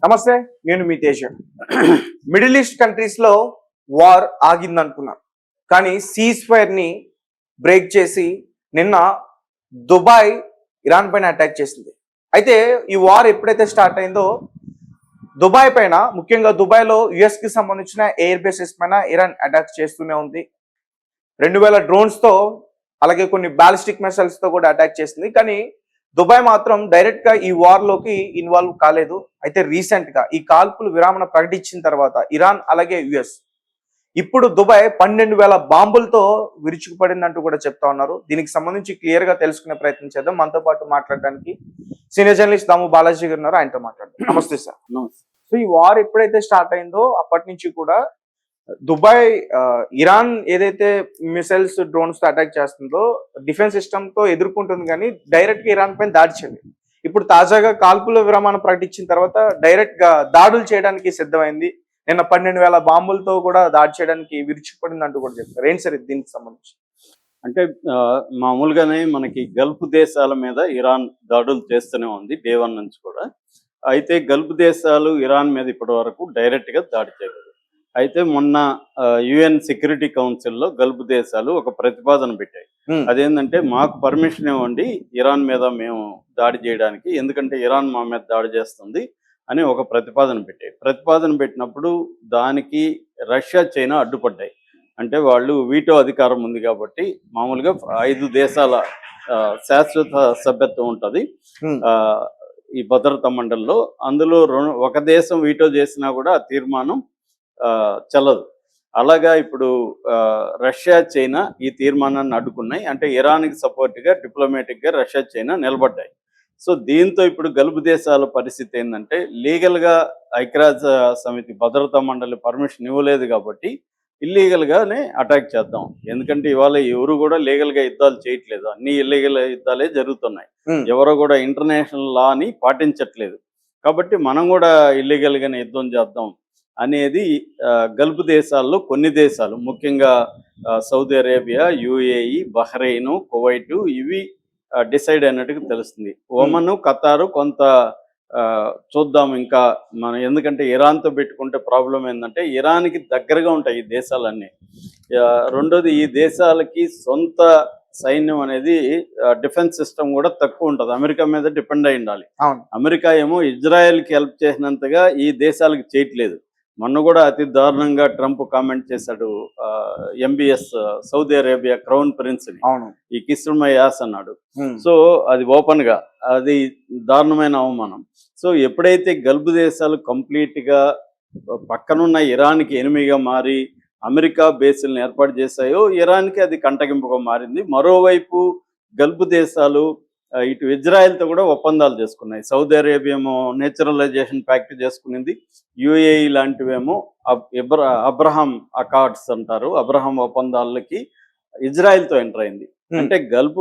నమస్తే, నేను మీ Teja. Middle east countries లో వార్ ఆగిందనుకున్నాం, కానీ సీజ్ ఫైర్ ని బ్రేక్ చేసి నిన్న దుబాయ్ ఇరాన్ పైన అటాక్ చేసింది. అయితే ఈ వార్ ఎప్పుడైతే స్టార్ట్ అయిందో దుబాయ్ పైన, ముఖ్యంగా దుబాయ్ లో యుఎస్ కి సంబంధించిన ఎయిర్ బేసెస్ పైన ఇరాన్ అటాక్ చేస్తూనే ఉంది. 2000 డ్రోన్స్ తో, అలాగే కొన్ని బాలిస్టిక్ మిసైల్స్ తో కూడా అటాక్ చేసింది. కానీ దుబాయ్ మాత్రం డైరెక్ట్ గా ఈ వార్ లోకి ఇన్వాల్వ్ కాలేదు. అయితే రీసెంట్ గా ఈ కాల్పులు విరామణ ప్రకటించిన తర్వాత ఇరాన్ అలాగే యుఎస్ ఇప్పుడు దుబాయ్ 12,000 బాంబులతో విరుచుకుపడిందంటూ కూడా చెప్తా ఉన్నారు. దీనికి సంబంధించి క్లియర్ గా తెలుసుకునే ప్రయత్నం చేద్దాం. మనతో పాటు మాట్లాడడానికి సీనియర్ జర్నలిస్ట్ దాము బాలాజీ గారు ఉన్నారు, ఆయనతో మాట్లాడదాం. నమస్తే సార్. సో ఈ వార్ ఎప్పుడైతే స్టార్ట్ అయిందో అప్పటి నుంచి కూడా దుబాయ్ ఇరాన్ ఏదైతే మిసైల్స్ డ్రోన్స్ తో అటాక్ చేస్తుందో డిఫెన్స్ సిస్టమ్ తో ఎదుర్కొంటుంది, కానీ డైరెక్ట్ గా ఇరాన్ పైన దాడి చేయలేదు. ఇప్పుడు తాజాగా కాల్పుల విరామాన్ని ప్రకటించిన తర్వాత డైరెక్ట్ గా దాడులు చేయడానికి సిద్ధమైంది. నిన్న 12,000 బాంబులతో కూడా దాడి చేయడానికి విరుచుకుపడింది అంటూ కూడా చెప్తారు. ఏంటి సార్ దీనికి సంబంధించి? అంటే మామూలుగానే మనకి గల్ఫ్ దేశాల మీద ఇరాన్ దాడులు చేస్తూనే ఉంది డే 1 నుంచి కూడా. అయితే గల్ఫ్ దేశాలు ఇరాన్ మీద ఇప్పటి వరకు డైరెక్ట్ గా దాడి చేయలేదు. అయితే మొన్న యుఎన్ సెక్యూరిటీ కౌన్సిల్లో గల్ఫ్ దేశాలు ఒక ప్రతిపాదన పెట్టాయి. అదేంటంటే, మాకు పర్మిషన్ ఇవ్వండి ఇరాన్ మీద మేము దాడి చేయడానికి, ఎందుకంటే ఇరాన్ మా మీద దాడి చేస్తుంది అని ఒక ప్రతిపాదన పెట్టాయి. ప్రతిపాదన పెట్టినప్పుడు దానికి రష్యా, చైనా అడ్డుపడ్డాయి. అంటే వాళ్ళు వీటో అధికారం ఉంది కాబట్టి, మామూలుగా 5 దేశాల శాశ్వత సభ్యత్వం ఉంటుంది ఈ భద్రతా మండలిలో. అందులో ఒక దేశం వీటో చేసినా కూడా ఆ తీర్మానం చెల్లదు. అలాగా ఇప్పుడు రష్యా, చైనా ఈ తీర్మానాన్ని అడ్డుకున్నాయి. అంటే ఇరాన్కి సపోర్ట్గా డిప్లొమాటిక్గా రష్యా, చైనా నిలబడ్డాయి. సో దీంతో ఇప్పుడు గల్ఫ్ దేశాల పరిస్థితి ఏంటంటే, లీగల్గా ఐక్యరాజ్య సమితి భద్రతా మండలి పర్మిషన్ ఇవ్వలేదు కాబట్టి ఇల్లీగల్గానే అటాక్ చేద్దాం. ఎందుకంటే ఇవాళ ఎవరు కూడా లీగల్గా యుద్ధాలు చేయట్లేదు, అన్ని ఇల్లీగల్ యుద్ధాలే జరుగుతున్నాయి. ఎవరు కూడా ఇంటర్నేషనల్ లాని పాటించట్లేదు. కాబట్టి మనం కూడా ఇల్లీగల్గానే యుద్ధం చేద్దాం అనేది గల్ఫ్ దేశాల్లో కొన్ని దేశాలు, ముఖ్యంగా Saudi Arabia, UAE, Bahrain, Kuwait ఇవి డిసైడ్ అయినట్టుగా తెలుస్తుంది. ఒమన్, ఖతారు కొంత చూద్దాం ఇంకా మనం, ఎందుకంటే ఇరాన్తో పెట్టుకుంటే ప్రాబ్లం ఏంటంటే ఇరాన్కి దగ్గరగా ఉంటాయి ఈ దేశాలన్నీ. రెండోది, ఈ దేశాలకి సొంత సైన్యం అనేది డిఫెన్స్ సిస్టమ్ కూడా తక్కువ ఉంటుంది, అమెరికా మీద డిపెండ్ అయి ఉండాలి. అమెరికా ఏమో ఇజ్రాయెల్కి హెల్ప్ చేసినంతగా ఈ దేశాలకు చేయట్లేదు. మొన్న కూడా అతి దారుణంగా ట్రంప్ కామెంట్ చేశాడు, MBS Saudi Arabia crown prince ని ఈ కిస్రుమై యాస్ అన్నాడు. సో అది ఓపెన్ గా, అది దారుణమైన అవమానం. సో ఎప్పుడైతే గల్ఫ్ దేశాలు కంప్లీట్ గా పక్కనున్న ఇరాన్కి ఎనిమిగా మారి అమెరికా బేసులను ఏర్పాటు చేశాయో, ఇరాన్కి అది కంటగింపుగా మారింది. మరోవైపు గల్ఫ్ దేశాలు ఇటు ఇజ్రాయెల్తో కూడా ఒప్పందాలు చేసుకున్నాయి. సౌదీ అరేబియామో నేచురలైజేషన్ ప్యాక్ట్ చేసుకునింది, యుఏఈ లాంటివేమో అబ్రహాం అకార్డ్స్ అంటారు, అబ్రహాం ఒప్పందాలకి ఇజ్రాయెల్తో ఎంటర్ అయింది. అంటే గల్ఫ్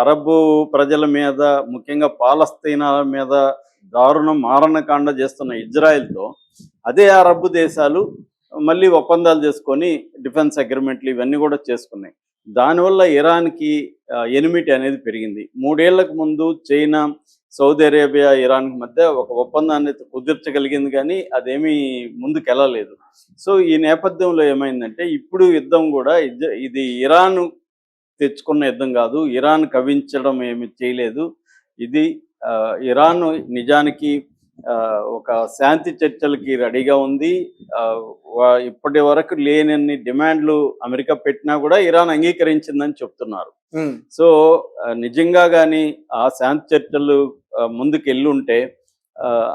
అరబ్ ప్రజల మీద, ముఖ్యంగా పాలస్తీనాల మీద దారుణం మారణకాండ చేస్తున్న ఇజ్రాయెల్తో అదే అరబ్ దేశాలు మళ్ళీ ఒప్పందాలు చేసుకొని డిఫెన్స్ అగ్రిమెంట్లు ఇవన్నీ కూడా చేసుకున్నాయి. దానివల్ల ఇరాన్కి ఎనిమిటీ అనేది పెరిగింది. 3 ఏళ్లకు ముందు చైనా, సౌదీ అరేబియా, ఇరాన్కి మధ్య ఒక ఒప్పందాన్ని కుదిర్చగలిగింది, కానీ అదేమీ ముందుకెళ్ళలేదు. సో ఈ నేపథ్యంలో ఏమైందంటే, ఇప్పుడు యుద్ధం కూడా ఇది ఇరాన్ తెచ్చుకున్న యుద్ధం కాదు, ఇరాన్ కవించడం ఏమి చేయలేదు. ఇది ఇరాన్ నిజానికి ఒక శాంతి చర్చలకి రెడీగా ఉంది. ఇప్పటి వరకు లేనన్ని డిమాండ్లు అమెరికా పెట్టినా కూడా ఇరాన్ అంగీకరించిందని చెప్తున్నారు. సో నిజంగా కానీ ఆ శాంతి చర్చలు ముందుకు వెళ్ళుంటే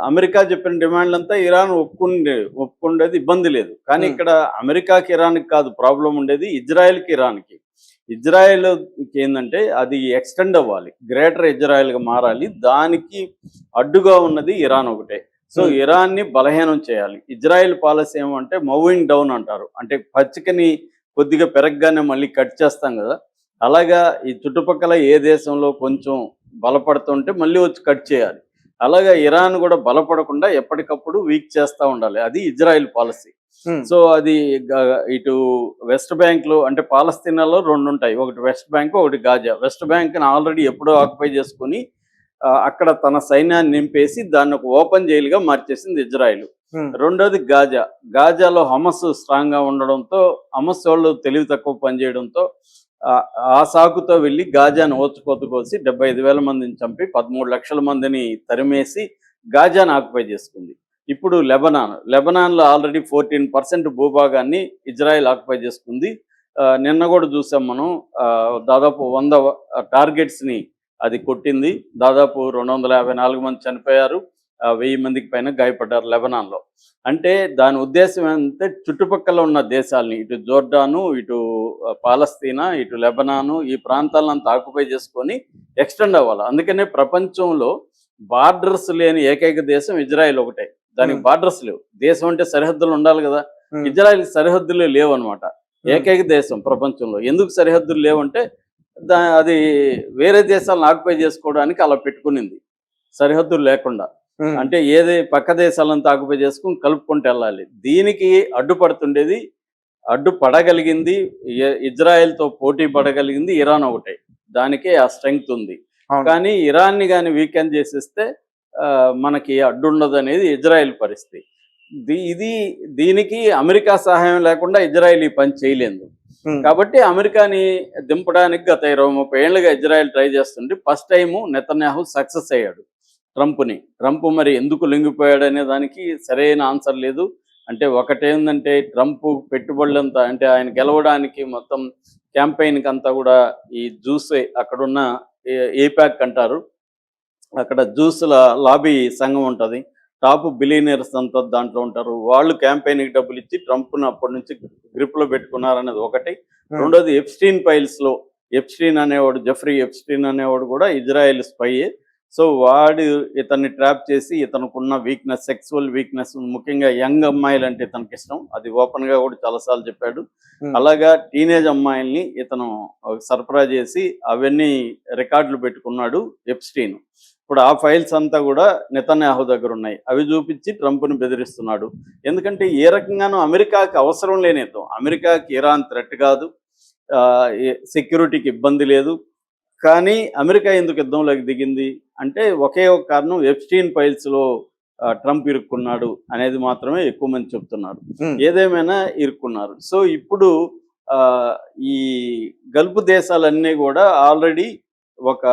అమెరికా చెప్పిన డిమాండ్లంతా ఇరాన్ ఒప్పుకుండేది, ఇబ్బంది లేదు. కానీ ఇక్కడ అమెరికాకి ఇరాన్కి కాదు ప్రాబ్లం ఉండేది, ఇజ్రాయెల్కి ఇరాన్కి. ఇజ్రాయెల్కి ఏంటంటే అది ఎక్స్టెండ్ అవ్వాలి, గ్రేటర్ ఇజ్రాయెల్గా మారాలి. దానికి అడ్డుగా ఉన్నది ఇరాన్ ఒకటే. సో ఇరాన్ని బలహీనం చేయాలి. ఇజ్రాయెల్ పాలసీ ఏమంటే మూవింగ్ డౌన్ అంటారు, అంటే పచ్చికని కొద్దిగా పెరగగానే మళ్ళీ కట్ చేస్తాం కదా, అలాగా ఈ చుట్టుపక్కల ఏ దేశంలో కొంచెం బలపడుతుంటే మళ్ళీ వచ్చి కట్ చేయాలి. అలాగా ఇరాన్ కూడా బలపడకుండా ఎప్పటికప్పుడు వీక్ చేస్తూ ఉండాలి, అది ఇజ్రాయెల్ పాలసీ. సో అది ఇటు వెస్ట్ బ్యాంక్ లో, అంటే పాలస్తీనాలో 2 ఉంటాయి, ఒకటి వెస్ట్ బ్యాంక్, ఒకటి గాజా. వెస్ట్ బ్యాంక్ ఆల్రెడీ ఎప్పుడో ఆక్యుపై చేసుకుని అక్కడ తన సైన్యాన్ని నింపేసి దాన్ని ఒక ఓపెన్ జైలుగా మార్చేసింది ఇజ్రాయిల్. రెండోది గాజాలో హమస్ స్ట్రాంగ్ గా ఉండడంతో, హమస్ వాళ్ళు తెలివి తక్కువ పనిచేయడంతో ఆ సాకుతో వెళ్ళి గాజాను ఓచుకోత కోసి 75,000 మందిని చంపి 13 లక్షల మందిని తరిమేసి గాజాను ఆక్యుపై చేసుకుంది. ఇప్పుడు లెబనాన్లో ఆల్రెడీ 14% భూభాగాన్ని ఇజ్రాయెల్ ఆక్యుపై చేసుకుంది. నిన్న కూడా చూసాం మనం, దాదాపు 100 టార్గెట్స్ని అది కొట్టింది. దాదాపు 254 మంది చనిపోయారు, 1000 మందికి పైన గాయపడ్డారు లెబనాన్లో. అంటే దాని ఉద్దేశం ఏంటంటే చుట్టుపక్కల ఉన్న దేశాలని, ఇటు జోర్డాను, ఇటు పాలస్తీనా, ఇటు లెబనాను, ఈ ప్రాంతాలను ఆక్యుపై చేసుకొని ఎక్స్టెండ్ అవ్వాలి. అందుకనే ప్రపంచంలో బార్డర్స్ లేని ఏకైక దేశం ఇజ్రాయెల్ ఒకటే. దానికి బార్డర్స్ లేవు. దేశం అంటే సరిహద్దులు ఉండాలి కదా, ఇజ్రాయెల్ సరిహద్దులు లేవు అనమాట. ఏకైక దేశం ప్రపంచంలో. ఎందుకు సరిహద్దులు లేవంటే అది వేరే దేశాలను ఆక్యుపై చేసుకోవడానికి అలా పెట్టుకునింది, సరిహద్దులు లేకుండా. అంటే ఏది పక్క దేశాలంతా ఆక్యుపై చేసుకుని కలుపుకుంటూ వెళ్ళాలి. దీనికి అడ్డుపడుతుండేది, అడ్డుపడగలిగింది ఇజ్రాయెల్తో పోటీ పడగలిగింది ఇరాన్ ఒకటే. దానికే ఆ స్ట్రెంగ్త్ ఉంది. కానీ ఇరాన్ని కానీ వీకెండ్ చేసేస్తే మనకి అడ్డుండదు అనేది ఇజ్రాయెల్ పరిస్థితి. దీనికి అమెరికా సహాయం లేకుండా ఇజ్రాయెల్ ఈ పని చేయలేదు. కాబట్టి అమెరికాని దింపడానికి గత 20-30 ఏళ్ళుగా ఇజ్రాయెల్ ట్రై చేస్తుంటే ఫస్ట్ టైము నెతన్యాహు సక్సెస్ అయ్యాడు ట్రంప్ మరి ఎందుకు లొంగిపోయాడు అనే దానికి సరైన ఆన్సర్ లేదు. అంటే ఒకటేందంటే ట్రంప్ పెట్టుబడులంతా, అంటే ఆయన గెలవడానికి మొత్తం క్యాంపెయిన్కి అంతా కూడా ఈ జ్యూసే, అక్కడున్న ఏపాక్ అంటారు, అక్కడ జ్యూస్ల లాబీ సంఘం ఉంటుంది. టాప్ బిలియనర్స్ అంతా దాంట్లో ఉంటారు. వాళ్ళు క్యాంపెయిన్కి డబ్బులు ఇచ్చి ట్రంప్ను అప్పటి నుంచి గ్రిప్లో పెట్టుకున్నారనేది ఒకటి. రెండోది ఎప్స్టీన్ ఫైల్స్లో జెఫ్రీ ఎప్స్టీన్ అనేవాడు కూడా ఇజ్రాయెల్ స్పైయే. సో వాడు ఇతన్ని ట్రాప్ చేసి ఇతనుకున్న వీక్నెస్, సెక్సువల్ వీక్నెస్, ముఖ్యంగా యంగ్ అమ్మాయిలు అంటే ఇతనికి ఇష్టం, అది ఓపెన్గా కూడా చాలాసార్లు చెప్పాడు. అలాగా టీనేజ్ అమ్మాయిల్ని ఇతను సరఫరా చేసి అవన్నీ రికార్డులు పెట్టుకున్నాడు ఎప్స్టీన్. ఇప్పుడు ఆ ఫైల్స్ అంతా కూడా నెతన్యాహు దగ్గర ఉన్నాయి. అవి చూపించి ట్రంప్ను బెదిరిస్తున్నాడు. ఎందుకంటే ఏ రకంగానూ అమెరికాకి అవసరం లేని యుద్ధం. అమెరికాకి ఇరాన్ థ్రెట్ కాదు, సెక్యూరిటీకి ఇబ్బంది లేదు. కానీ అమెరికా ఎందుకు యుద్ధంలోకి దిగింది అంటే ఒకే ఒక కారణం, ఎప్స్టీన్ ఫైల్స్లో ట్రంప్ ఇరుక్కున్నాడు అనేది మాత్రమే ఎక్కువ మంది చెప్తున్నారు. ఏదేమైనా ఇరుక్కున్నారు. సో ఇప్పుడు ఈ గల్ఫ్ దేశాలన్నీ కూడా ఆల్రెడీ ఒక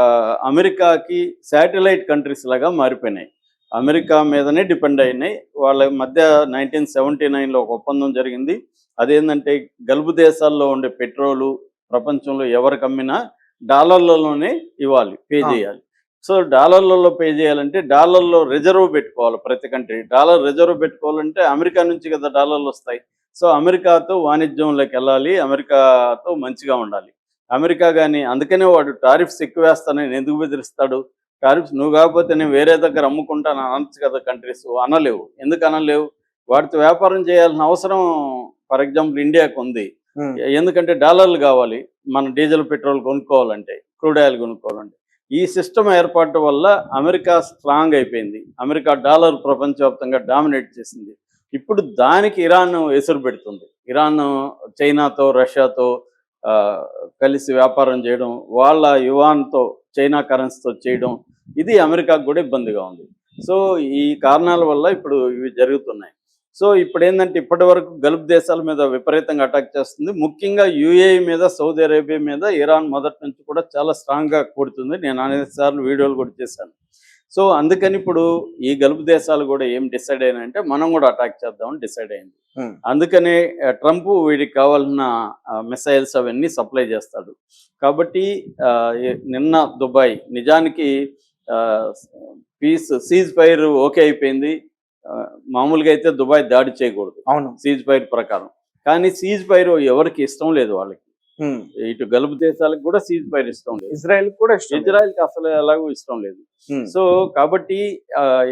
అమెరికాకి శాటిలైట్ కంట్రీస్ లాగా మారిపోయినాయి. అమెరికా మీదనే డిపెండ్ అయినాయి. వాళ్ళ మధ్య 1979లో ఒక ఒప్పందం జరిగింది. అదేంటంటే గల్ఫ్ దేశాల్లో ఉండే పెట్రోలు ప్రపంచంలో ఎవరికి అమ్మినా డాలర్లలోనే ఇవ్వాలి, పే చేయాలి. సో డాలర్లలో పే చేయాలంటే డాలర్లో రిజర్వ్ పెట్టుకోవాలి. ప్రతి కంట్రీ డాలర్ రిజర్వ్ పెట్టుకోవాలంటే అమెరికా నుంచి కదా డాలర్లు వస్తాయి. సో అమెరికాతో వాణిజ్యంలోకి వెళ్ళాలి, అమెరికాతో మంచిగా ఉండాలి. అమెరికా కానీ అందుకనే వాడు టారిఫ్స్ ఎక్కువ వేస్తానని ఎందుకు బెదిరిస్తాడు? టారిఫ్స్ నువ్వు కాకపోతే నేను వేరే దగ్గర అమ్ముకుంటాను అనొచ్చు కదా కంట్రీస్. అనలేవు. ఎందుకు అనలేవు? వాటితో వ్యాపారం చేయాల్సిన అవసరం ఫర్ ఎగ్జాంపుల్ ఇండియాకు ఉంది. ఎందుకంటే డాలర్లు కావాలి మన డీజిల్ పెట్రోల్ కొనుక్కోవాలంటే, క్రూడ్ ఆయిల్ కొనుక్కోవాలంటే. ఈ సిస్టమ్ ఏర్పాటు వల్ల అమెరికా స్ట్రాంగ్ అయిపోయింది. అమెరికా డాలర్ ప్రపంచవ్యాప్తంగా డామినేట్ చేసింది. ఇప్పుడు దానికి ఇరాన్ ఎసురు పెడుతుంది. ఇరాన్ చైనాతో, రష్యాతో కలిసి వ్యాపారం చేయడం, వాళ్ళ యువాన్తో, చైనా కరెన్సీతో చేయడం, ఇది అమెరికాకు కూడా ఇబ్బందిగా ఉంది. సో ఈ కారణాల వల్ల ఇప్పుడు ఇవి జరుగుతున్నాయి. సో ఇప్పుడు ఏంటంటే ఇప్పటి వరకు గల్ఫ్ దేశాల మీద విపరీతంగా అటాక్ చేస్తుంది. ముఖ్యంగా యూఏఈ మీద, సౌదీ అరేబియా మీద ఇరాన్ మొదటి నుంచి కూడా చాలా స్ట్రాంగ్గా కొడుతుంది. నేను అనేక సార్లు వీడియోలు కూడా చేశాను. సో అందుకని ఇప్పుడు ఈ గల్ఫ్ దేశాలు కూడా ఏం డిసైడ్ అయినాయంటే మనం కూడా అటాక్ చేద్దామని డిసైడ్ అయింది. అందుకనే ట్రంప్ వీడికి కావాలన్న మిసైల్స్ అవన్నీ సప్లై చేస్తాడు. కాబట్టి నిన్న దుబాయ్ నిజానికి సీజ్ ఫైర్ ఓకే అయిపోయింది. మామూలుగా అయితే దుబాయ్ దాడి చేయకూడదు, అవును, సీజ్ ఫైర్ ప్రకారం. కానీ సీజ్ ఫైర్ ఎవరికి ఇష్టం లేదు. వాళ్ళకి ఇటు గల్ఫ్ దేశాలకు కూడా సీజ్ ఫైర్ ఇష్టం లేదు, ఇజ్రాయెల్కి కూడా ఇజ్రాయెల్కి అసలు ఎలాగో ఇష్టం లేదు. సో కాబట్టి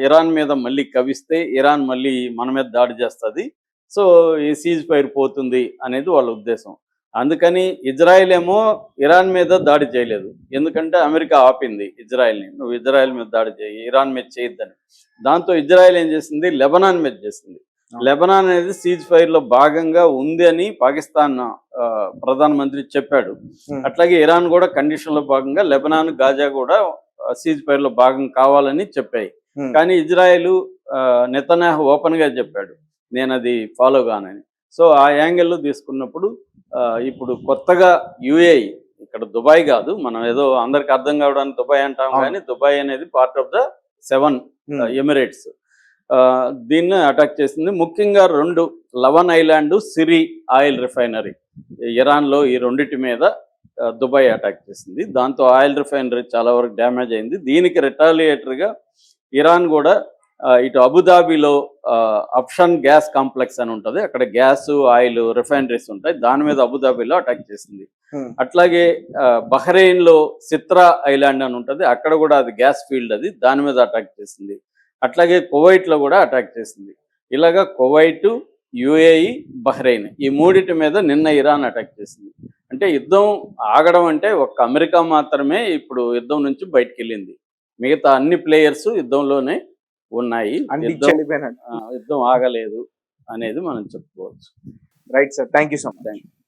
ఇరాన్ మీద మళ్ళీ కవిస్తే ఇరాన్ మళ్ళీ మన మీద దాడి చేస్తుంది. సో ఈ సీజ్ ఫైర్ పోతుంది అనేది వాళ్ళ ఉద్దేశం. అందుకని ఇజ్రాయెల్ ఏమో ఇరాన్ మీద దాడి చేయలేదు. ఎందుకంటే అమెరికా ఆపింది ఇజ్రాయెల్ని, నువ్వు ఇజ్రాయెల్ మీద దాడి చేయి, ఇరాన్ మీద చేయొద్దని. దాంతో ఇజ్రాయెల్ ఏం చేసింది, లెబనాన్ మీద చేసింది. లెబనాన్ అనేది సీజ్ ఫైర్ లో భాగంగా ఉంది అని పాకిస్తాన్ ప్రధానమంత్రి చెప్పాడు. అట్లాగే ఇరాన్ కూడా కండిషన్ లో భాగంగా లెబనాన్, గాజా కూడా సీజ్ ఫైర్ లో భాగం కావాలని చెప్పాయి. Hmm. కానీ ఇజ్రాయెల్ నెతన్యాహు ఓపెన్ గా చెప్పాడు నేను అది ఫాలో కానని. సో ఆ యాంగిల్లో తీసుకున్నప్పుడు ఇప్పుడు కొత్తగా యుఏఈ, ఇక్కడ దుబాయ్ కాదు, మనం ఏదో అందరికి అర్థం కావడానికి దుబాయ్ అంటాం, కానీ దుబాయ్ అనేది పార్ట్ ఆఫ్ ద 7 ఎమిరేట్స్. దీన్ని అటాక్ చేసింది. ముఖ్యంగా 2 లవన్ ఐలాండ్, సిరి ఆయిల్ రిఫైనరీ ఇరాన్లో, ఈ రెండిటి మీద దుబాయ్ అటాక్ చేసింది. దాంతో ఆయిల్ రిఫైనరీ చాలా వరకు డ్యామేజ్ అయింది. దీనికి రిటాలియేటర్గా ఇరాన్ కూడా ఇటు అబుదాబిలో అప్షన్ గ్యాస్ కాంప్లెక్స్ అని ఉంటుంది, అక్కడ గ్యాస్ ఆయిల్ రిఫైనరీస్ ఉంటాయి, దాని మీద అబుదాబిలో అటాక్ చేసింది. అట్లాగే బహ్రెయిన్లో సిత్రా ఐలాండ్ అని ఉంటుంది, అక్కడ కూడా అది గ్యాస్ ఫీల్డ్, అది దాని మీద అటాక్ చేసింది. అట్లాగే కువైట్లో కూడా అటాక్ చేసింది. ఇలాగా కువైట్, యుఏఈ, బహ్రెయిన్ ఈ మూడిటి మీద నిన్న ఇరాన్ అటాక్ చేసింది. అంటే యుద్ధం ఆగడం అంటే ఒక్క అమెరికా మాత్రమే ఇప్పుడు యుద్ధం నుంచి బయటకు వెళ్ళింది, మిగతా అన్ని ప్లేయర్స్ యుద్ధంలోనే ఉన్నాయి. యుద్ధం ఆగలేదు అనేది మనం చెప్పుకోవచ్చు. Right sir, thank you so much.